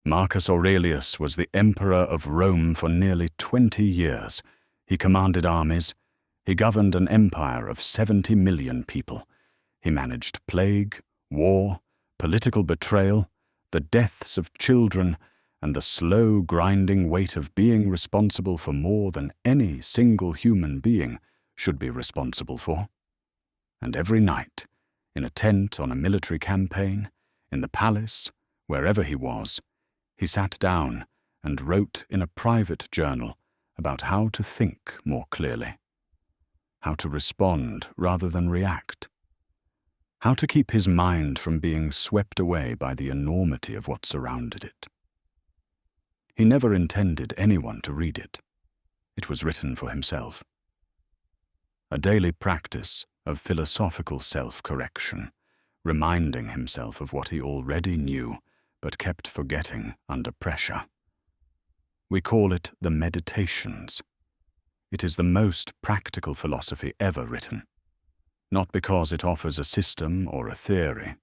Marcus Aurelius was the emperor of Rome for nearly 20 years. He commanded armies. He governed an empire of 70 million people. He managed plague, war, political betrayal, the deaths of children, and the slow grinding weight of being responsible for more than any single human being should be responsible for. And every night, in a tent on a military campaign, in the palace, wherever he was, he sat down and wrote in a private journal about how to think more clearly, how to respond rather than react, how to keep his mind from being swept away by the enormity of what surrounded it. He never intended anyone to read it. It was written for himself. A daily practice of philosophical self-correction, reminding himself of what he already knew but kept forgetting under pressure. We call it the Meditations. It is the most practical philosophy ever written, not because it offers a system or a theory,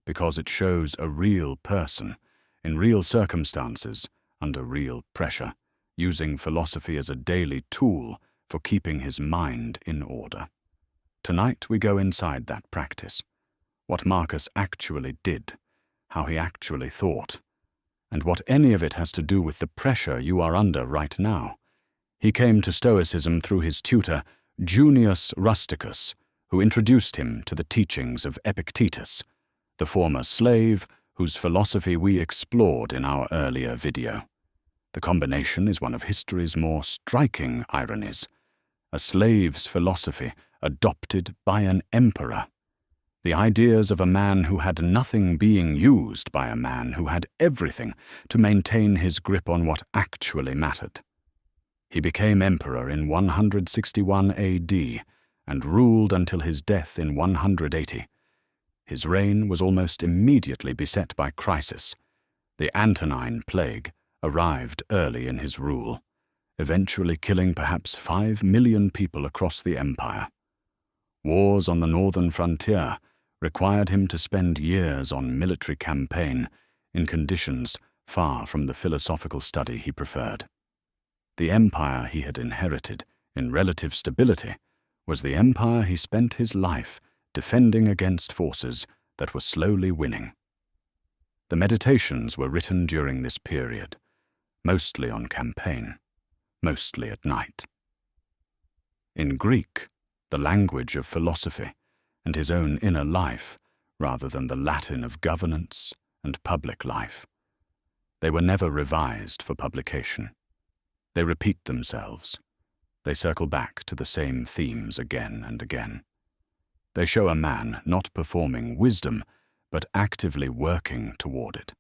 because it shows a real person in real circumstances under real pressure, using philosophy as a daily tool for keeping his mind in order. Tonight we go inside that practice, what Marcus actually did, how he actually thought, and what any of it has to do with the pressure you are under right now. He came to Stoicism through his tutor, Junius Rusticus, who introduced him to the teachings of Epictetus, the former slave whose philosophy we explored in our earlier video. The combination is one of history's more striking ironies. A slave's philosophy adopted by an emperor. The ideas of a man who had nothing being used by a man who had everything to maintain his grip on what actually mattered. He became emperor in 161 AD and ruled until his death in 180. His reign was almost immediately beset by crisis. The Antonine Plague arrived early in his rule, eventually killing perhaps 5 million people across the empire. Wars on the northern frontier required him to spend years on military campaign in conditions far from the philosophical study he preferred. The empire he had inherited in relative stability was the empire he spent his life defending against forces that were slowly winning. The Meditations were written during this period, mostly on campaign, mostly at night. In Greek, the language of philosophy, and his own inner life, rather than the Latin of governance and public life. They were never revised for publication. They repeat themselves. They circle back to the same themes again and again. They show a man not performing wisdom, but actively working toward it,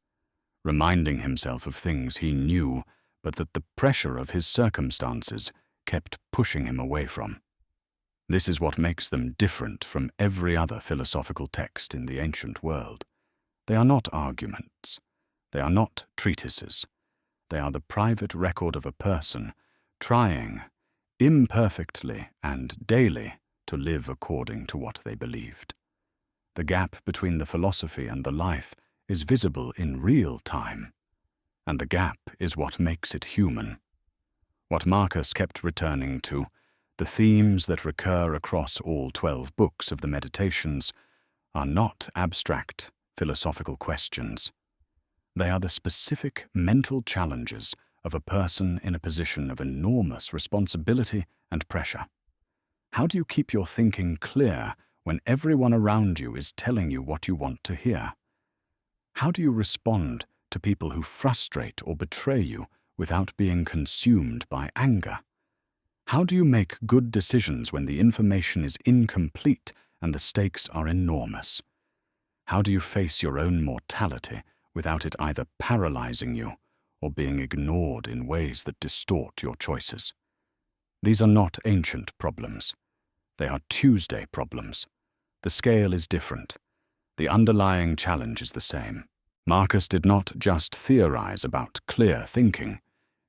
reminding himself of things he knew, but that the pressure of his circumstances kept pushing him away from. This is what makes them different from every other philosophical text in the ancient world. They are not arguments. They are not treatises. They are the private record of a person trying, imperfectly and daily, to live according to what they believed. The gap between the philosophy and the life is visible in real time, and the gap is what makes it human. What Marcus kept returning to, the themes that recur across all 12 books of the Meditations, are not abstract philosophical questions. They are the specific mental challenges of a person in a position of enormous responsibility and pressure. How do you keep your thinking clear when everyone around you is telling you what you want to hear? How do you respond to people who frustrate or betray you without being consumed by anger? How do you make good decisions when the information is incomplete and the stakes are enormous? How do you face your own mortality without it either paralyzing you or being ignored in ways that distort your choices? These are not ancient problems. They are Tuesday problems. The scale is different. The underlying challenge is the same. Marcus did not just theorize about clear thinking.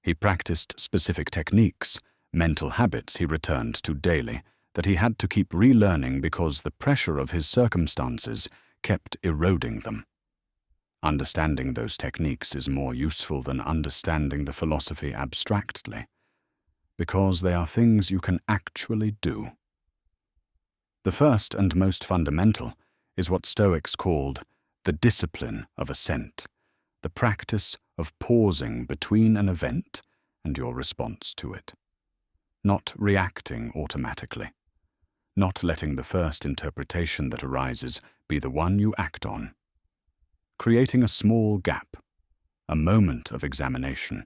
He practiced specific techniques, mental habits he returned to daily, that he had to keep relearning because the pressure of his circumstances kept eroding them. Understanding those techniques is more useful than understanding the philosophy abstractly, because they are things you can actually do. The first and most fundamental is what Stoics called the discipline of assent, the practice of pausing between an event and your response to it, not reacting automatically, not letting the first interpretation that arises be the one you act on, creating a small gap, a moment of examination,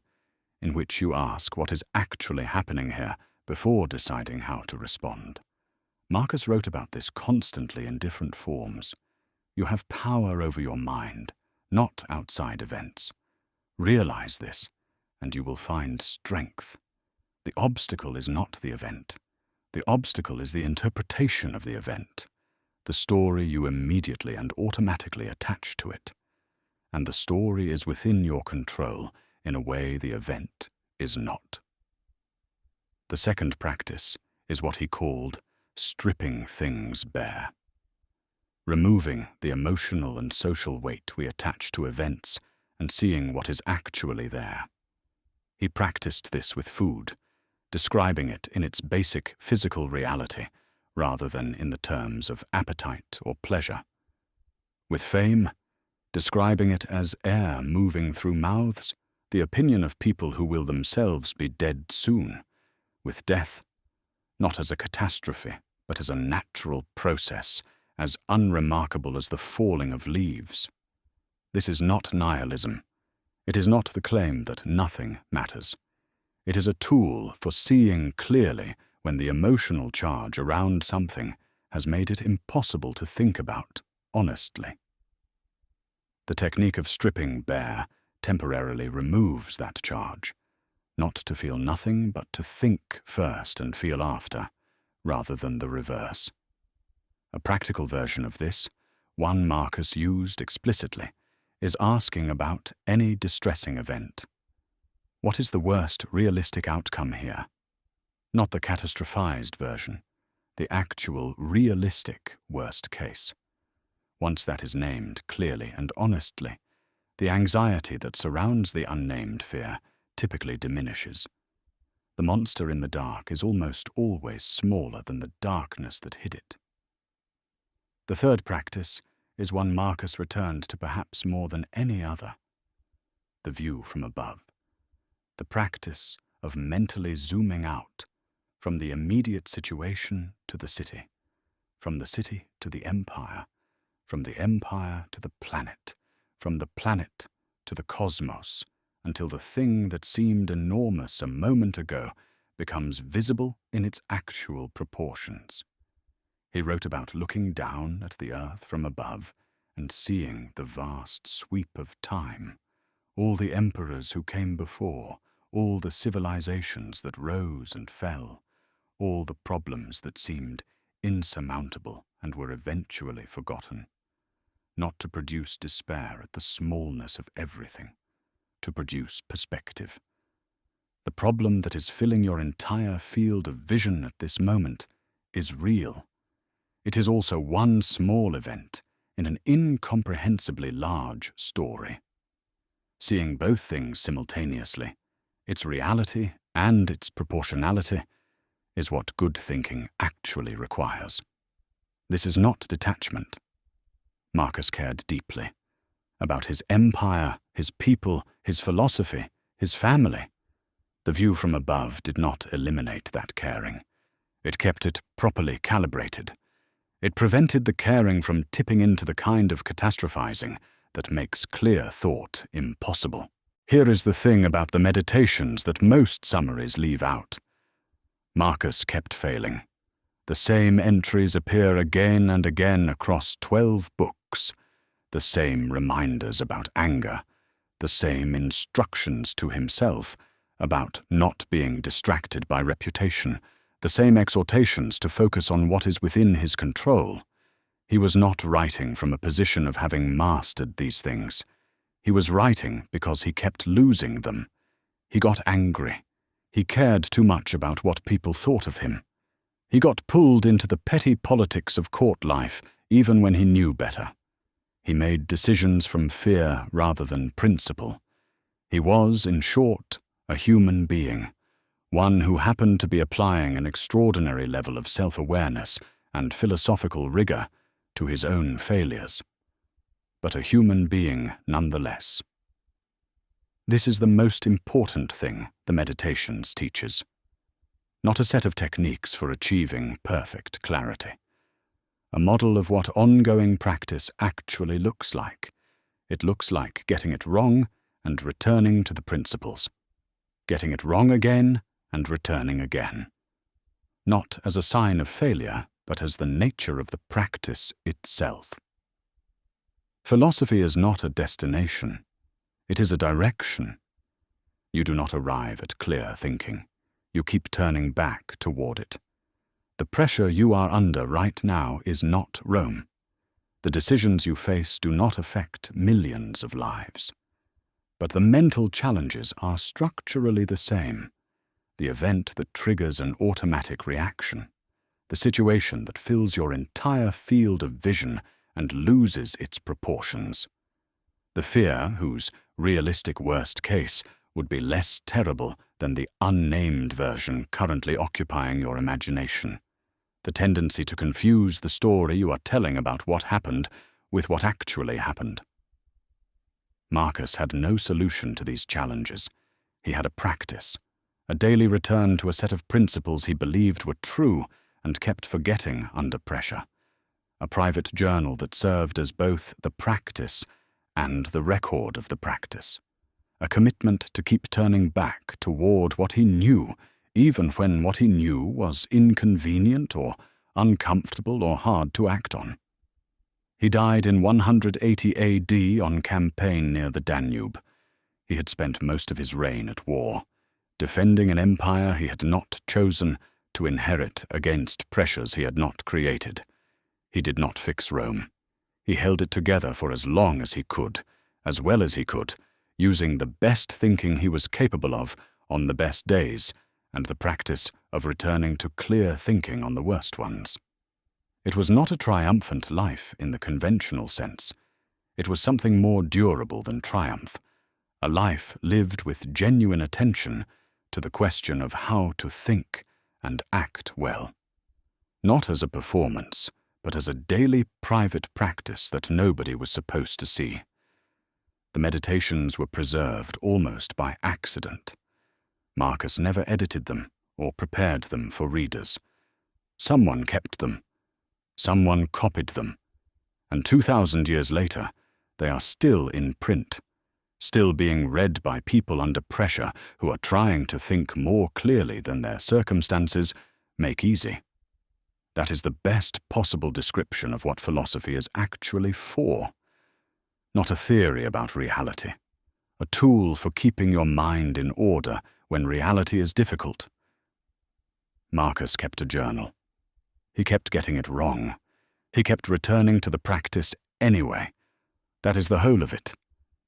in which you ask what is actually happening here before deciding how to respond. Marcus wrote about this constantly in different forms. You have power over your mind, not outside events. Realize this, and you will find strength. The obstacle is not the event. The obstacle is the interpretation of the event, the story you immediately and automatically attach to it. And the story is within your control in a way the event is not. The second practice is what he called stripping things bare, removing the emotional and social weight we attach to events and seeing what is actually there. He practiced this with food, describing it in its basic physical reality rather than in the terms of appetite or pleasure. With fame, describing it as air moving through mouths, the opinion of people who will themselves be dead soon. With death, not as a catastrophe, but as a natural process, as unremarkable as the falling of leaves. This is not nihilism. It is not the claim that nothing matters. It is a tool for seeing clearly when the emotional charge around something has made it impossible to think about honestly. The technique of stripping bare temporarily removes that charge, not to feel nothing but to think first and feel after, rather than the reverse. A practical version of this, one Marcus used explicitly, is asking about any distressing event. What is the worst realistic outcome here? Not the catastrophized version, the actual realistic worst case. Once that is named clearly and honestly, the anxiety that surrounds the unnamed fear typically diminishes. The monster in the dark is almost always smaller than the darkness that hid it. The third practice is one Marcus returned to perhaps more than any other: the view from above, the practice of mentally zooming out from the immediate situation to the city, from the city to the empire, from the empire to the planet, from the planet to the cosmos, until the thing that seemed enormous a moment ago becomes visible in its actual proportions. He wrote about looking down at the earth from above and seeing the vast sweep of time, all the emperors who came before, all the civilizations that rose and fell, all the problems that seemed insurmountable and were eventually forgotten. Not to produce despair at the smallness of everything, to produce perspective. The problem that is filling your entire field of vision at this moment is real. It is also one small event in an incomprehensibly large story. Seeing both things simultaneously, its reality and its proportionality, is what good thinking actually requires. This is not detachment. Marcus cared deeply about his empire, his people, his philosophy, his family. The view from above did not eliminate that caring. It kept it properly calibrated. It prevented the caring from tipping into the kind of catastrophizing that makes clear thought impossible. Here is the thing about the meditations that most summaries leave out. Marcus kept failing. The same entries appear again and again across 12 books, the same reminders about anger, the same instructions to himself about not being distracted by reputation, the same exhortations to focus on what is within his control. He was not writing from a position of having mastered these things. He was writing because he kept losing them. He got angry. He cared too much about what people thought of him. He got pulled into the petty politics of court life even when he knew better. He made decisions from fear rather than principle. He was, in short, a human being, one who happened to be applying an extraordinary level of self-awareness and philosophical rigor to his own failures. But a human being nonetheless. This is the most important thing the Meditations teaches. Not a set of techniques for achieving perfect clarity. A model of what ongoing practice actually looks like. It looks like getting it wrong and returning to the principles. Getting it wrong again and returning again. Not as a sign of failure, but as the nature of the practice itself. Philosophy is not a destination. It is a direction. You do not arrive at clear thinking. You keep turning back toward it. The pressure you are under right now is not Rome. The decisions you face do not affect millions of lives. But the mental challenges are structurally the same. The event that triggers an automatic reaction. The situation that fills your entire field of vision and loses its proportions. The fear whose realistic worst case would be less terrible than the unnamed version currently occupying your imagination. The tendency to confuse the story you are telling about what happened with what actually happened. Marcus had no solution to these challenges. He had a practice, a daily return to a set of principles he believed were true and kept forgetting under pressure. A private journal that served as both the practice and the record of the practice. A commitment to keep turning back toward what he knew, even when what he knew was inconvenient or uncomfortable or hard to act on. He died in 180 AD on campaign near the Danube. He had spent most of his reign at war, defending an empire he had not chosen to inherit against pressures he had not created. He did not fix Rome. He held it together for as long as he could, as well as he could, using the best thinking he was capable of on the best days, and the practice of returning to clear thinking on the worst ones. It was not a triumphant life in the conventional sense. It was something more durable than triumph, a life lived with genuine attention to the question of how to think and act well. Not as a performance, but as a daily private practice that nobody was supposed to see. The Meditations were preserved almost by accident. Marcus never edited them or prepared them for readers. Someone kept them. Someone copied them. And 2,000 years later, they are still in print, still being read by people under pressure who are trying to think more clearly than their circumstances make easy. That is the best possible description of what philosophy is actually for. Not a theory about reality, a tool for keeping your mind in order when reality is difficult. Marcus kept a journal. He kept getting it wrong. He kept returning to the practice anyway. That is the whole of it.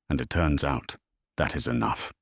And it turns out that is enough.